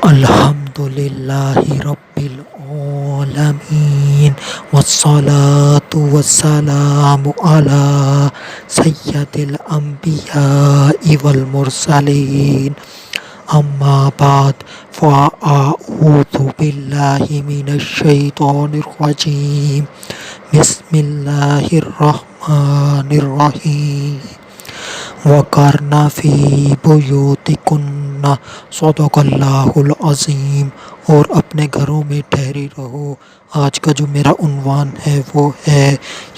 الحمد للہ رب العالمین والصلاة والسلام علی سید الانبیاء والمرسلین اما بعد فاعوذ باللہ من الشیطان الرجیم بسم اللہ الرحمن الرحیم وَقَرْنَ فِي بُيُوتِكُنَّ صدق اللہ العظیم، اور اپنے گھروں میں ٹھہری رہو۔ آج کا جو میرا عنوان ہے وہ ہے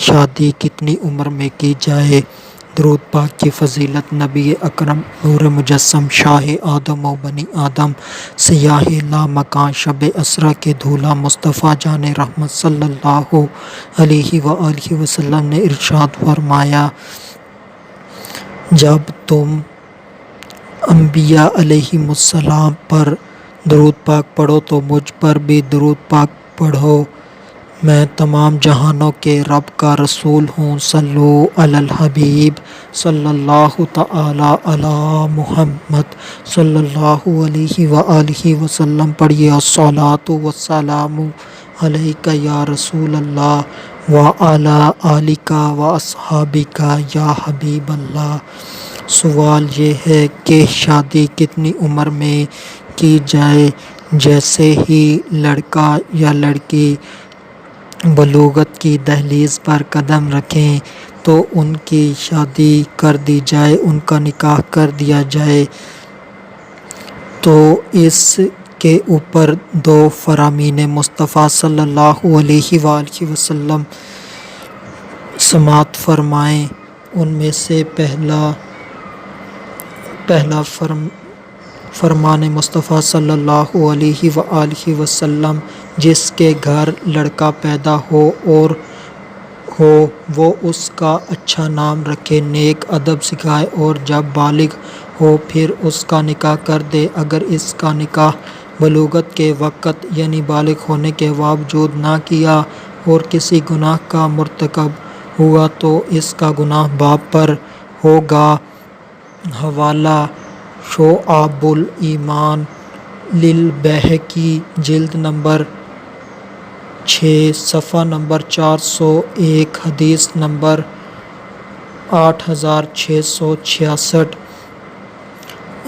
شادی کتنی عمر میں کی جائے۔ درود پاک کی فضیلت نبی اکرم نور مجسم شاہ آدم و بنی آدم سیاہ لا مکان شب اسرا کے دھولا مصطفیٰ جان رحمت صلی اللہ علیہ وآلہ وسلم نے ارشاد فرمایا، جب تم انبیاء علیہم السلام پر درود پاک پڑھو تو مجھ پر بھی درود پاک پڑھو۔ میں تمام جہانوں کے رب کا رسول ہوں۔ صلو علی الحبیب صلی اللہ تعالی علی محمد صلی اللہ علیہ وآلہ وسلم پڑھیے۔ الصلاۃ والسلام علیک یا رسول اللہ وعلی آلک واصحابک یا حبیب اللہ۔ سوال یہ ہے کہ شادی کتنی عمر میں کی جائے؟ جیسے ہی لڑکا یا لڑکی بلوغت کی دہلیز پر قدم رکھیں تو ان کی شادی کر دی جائے، ان کا نکاح کر دیا جائے۔ تو اس کے اوپر دو فرامین مصطفیٰ صلی اللہ علیہ وآلہ وسلم سماعت فرمائیں۔ ان میں سے پہلا فرمان مصطفیٰ صلی اللہ علیہ وآلہ وسلم، جس کے گھر لڑکا پیدا ہو وہ اس کا اچھا نام رکھے، نیک ادب سکھائے، اور جب بالغ ہو پھر اس کا نکاح کر دے۔ اگر اس کا نکاح بلوغت کے وقت یعنی بالغ ہونے کے باوجود نہ کیا اور کسی گناہ کا مرتکب ہوا تو اس کا گناہ باپ پر ہوگا۔ حوالہ شعب الایمان للبیہقی، جلد نمبر 6 صفحہ نمبر 401، حدیث نمبر 8666۔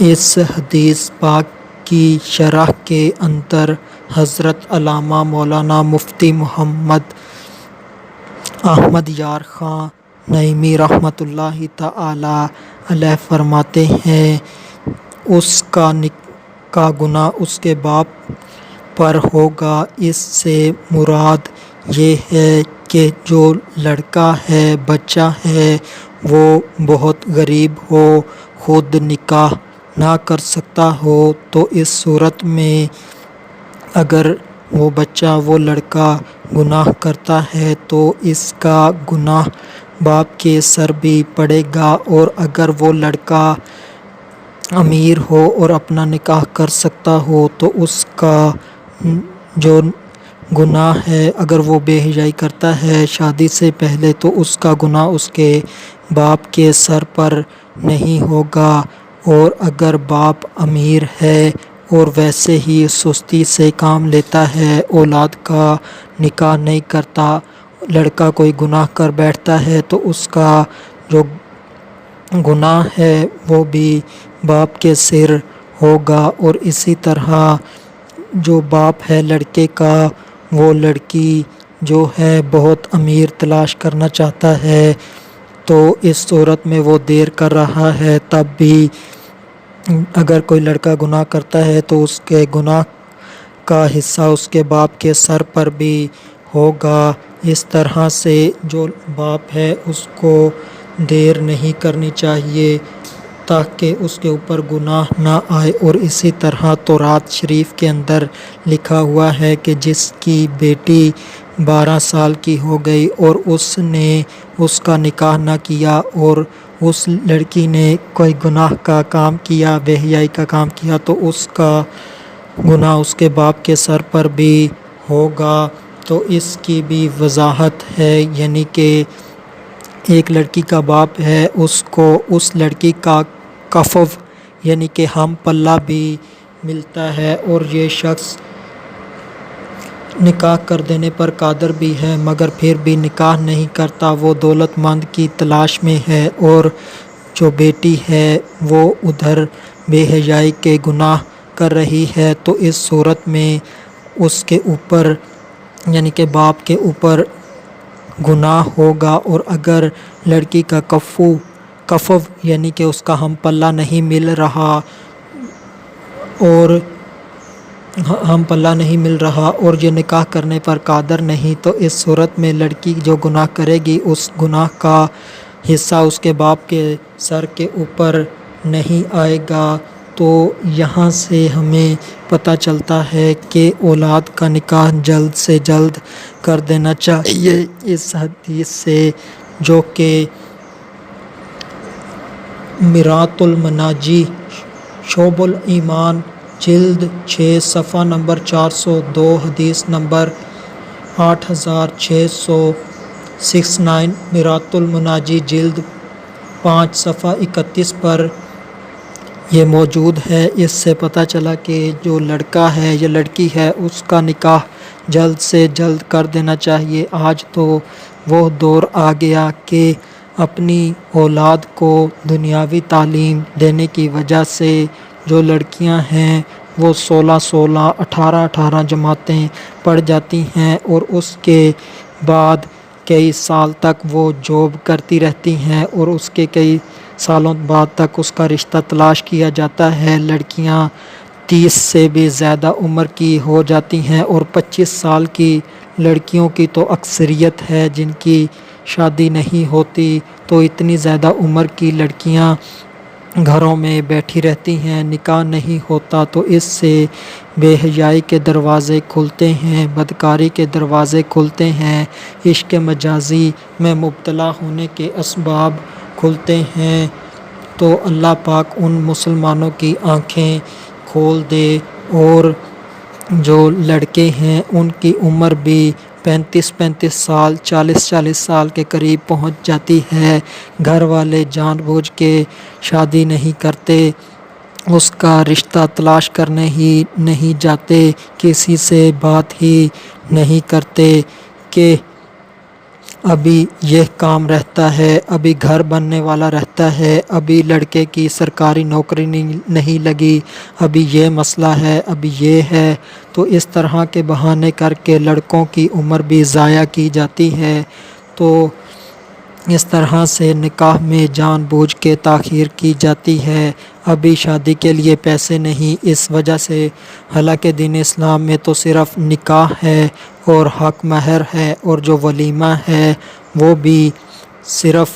اس حدیث پاک کی شرح کے اندر حضرت علامہ مولانا مفتی محمد احمد یار خان نعیمی رحمۃ اللہ تعالی علیہ فرماتے ہیں، اس کا گناہ اس کے باپ پر ہوگا۔ اس سے مراد یہ ہے کہ جو لڑکا ہے، بچہ ہے، وہ بہت غریب ہو، خود نکاح نہ کر سکتا ہو، تو اس صورت میں اگر وہ بچہ، وہ لڑکا گناہ کرتا ہے تو اس کا گناہ باپ کے سر بھی پڑے گا۔ اور اگر وہ لڑکا امیر ہو اور اپنا نکاح کر سکتا ہو تو اس کا جو گناہ ہے، اگر وہ بے حیائی کرتا ہے شادی سے پہلے تو اس کا گناہ اس کے باپ کے سر پر نہیں ہوگا۔ اور اگر باپ امیر ہے اور ویسے ہی سستی سے کام لیتا ہے، اولاد کا نکاح نہیں کرتا، لڑکا کوئی گناہ کر بیٹھتا ہے تو اس کا جو گناہ ہے وہ بھی باپ کے سر ہوگا۔ اور اسی طرح جو باپ ہے لڑکے کا، وہ لڑکی جو ہے بہت امیر تلاش کرنا چاہتا ہے تو اس صورت میں وہ دیر کر رہا ہے، تب بھی اگر کوئی لڑکا گناہ کرتا ہے تو اس کے گناہ کا حصہ اس کے باپ کے سر پر بھی ہوگا۔ اس طرح سے جو باپ ہے اس کو دیر نہیں کرنی چاہیے تاکہ اس کے اوپر گناہ نہ آئے۔ اور اسی طرح تورات شریف کے اندر لکھا ہوا ہے کہ جس کی بیٹی 12 سال کی ہو گئی اور اس نے اس کا نکاح نہ کیا اور اس لڑکی نے کوئی گناہ کا کام کیا، بے حیائی کا کام کیا، تو اس کا گناہ اس کے باپ کے سر پر بھی ہوگا۔ تو اس کی بھی وضاحت ہے، یعنی کہ ایک لڑکی کا باپ ہے، اس کو اس لڑکی کا کفو یعنی کہ ہم پلہ بھی ملتا ہے اور یہ شخص نکاح کر دینے پر قادر بھی ہے مگر پھر بھی نکاح نہیں کرتا، وہ دولت مند کی تلاش میں ہے، اور جو بیٹی ہے وہ ادھر بے حیائی کے گناہ کر رہی ہے، تو اس صورت میں اس کے اوپر یعنی کہ باپ کے اوپر گناہ ہوگا، اور اگر لڑکی کا کفو یعنی کہ اس کا ہم پلہ نہیں مل رہا اور یہ نکاح کرنے پر قادر نہیں، تو اس صورت میں لڑکی جو گناہ کرے گی اس گناہ کا حصہ اس کے باپ کے سر کے اوپر نہیں آئے گا۔ تو یہاں سے ہمیں پتہ چلتا ہے کہ اولاد کا نکاح جلد سے جلد کر دینا چاہیے اس حدیث سے، جو کہ مرآت المناجی شعب الایمان جلد 6 صفحہ نمبر 402 حدیث نمبر 8669، مرآت المناجی جلد 5 صفحہ 31 پر یہ موجود ہے۔ اس سے پتہ چلا کہ جو لڑکا ہے یا لڑکی ہے اس کا نکاح جلد سے جلد کر دینا چاہیے۔ آج تو وہ دور آ گیا کہ اپنی اولاد کو دنیاوی تعلیم دینے کی وجہ سے جو لڑکیاں ہیں وہ 16 18 جماعتیں پڑھ جاتی ہیں، اور اس کے بعد کئی سال تک وہ جاب کرتی رہتی ہیں، اور اس کے کئی سالوں بعد تک اس کا رشتہ تلاش کیا جاتا ہے۔ لڑکیاں 30 سے بھی زیادہ عمر کی ہو جاتی ہیں، اور 25 سال کی لڑکیوں کی تو اکثریت ہے جن کی شادی نہیں ہوتی، تو اتنی زیادہ عمر کی لڑکیاں گھروں میں بیٹھی رہتی ہیں، نکاح نہیں ہوتا، تو اس سے بے حیائی کے دروازے کھلتے ہیں، بدکاری کے دروازے کھلتے ہیں، عشق مجازی میں مبتلا ہونے کے اسباب کھلتے ہیں۔ تو اللہ پاک ان مسلمانوں کی آنکھیں کھول دے، اور جو لڑکے ہیں ان کی عمر بھی 35 سال 40 سال کے قریب پہنچ جاتی ہے، گھر والے جان بوجھ کے شادی نہیں کرتے، اس کا رشتہ تلاش کرنے ہی نہیں جاتے، کسی سے بات ہی نہیں کرتے کہ ابھی یہ کام رہتا ہے، ابھی گھر بننے والا رہتا ہے، ابھی لڑکے کی سرکاری نوکری نہیں لگی، ابھی یہ مسئلہ ہے، ابھی یہ ہے، تو اس طرح کے بہانے کر کے لڑکوں کی عمر بھی ضائع کی جاتی ہے۔ تو اس طرح سے نکاح میں جان بوجھ کے تاخیر کی جاتی ہے، ابھی شادی کے لیے پیسے نہیں، اس وجہ سے حالانکہ دین اسلام میں تو صرف نکاح ہے اور حق مہر ہے، اور جو ولیمہ ہے وہ بھی صرف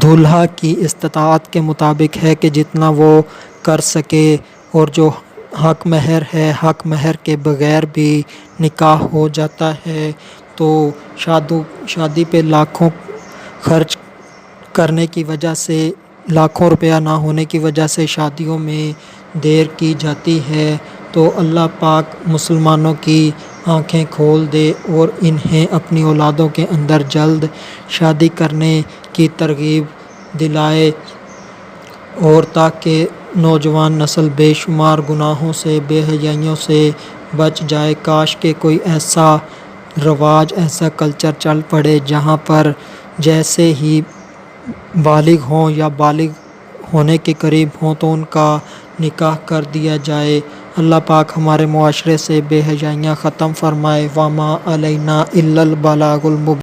دولہا کی استطاعت کے مطابق ہے کہ جتنا وہ کر سکے، اور جو حق مہر ہے حق مہر کے بغیر بھی نکاح ہو جاتا ہے۔ تو شادی پہ لاکھوں خرچ کرنے کی وجہ سے، لاکھوں روپیہ نہ ہونے کی وجہ سے شادیوں میں دیر کی جاتی ہے۔ تو اللہ پاک مسلمانوں کی آنکھیں کھول دے اور انہیں اپنی اولادوں کے اندر جلد شادی کرنے کی ترغیب دلائے، اور تاکہ نوجوان نسل بے شمار گناہوں سے، بے حیائیوں سے بچ جائے۔ کاش کہ کوئی ایسا رواج، ایسا کلچر چل پڑے جہاں پر جیسے ہی بالغ ہوں یا بالغ ہونے کے قریب ہوں تو ان کا نکاح کر دیا جائے۔ اللہ پاک ہمارے معاشرے سے بے حیائیاں ختم فرمائے۔ وما علینا الا البلاغ المبین۔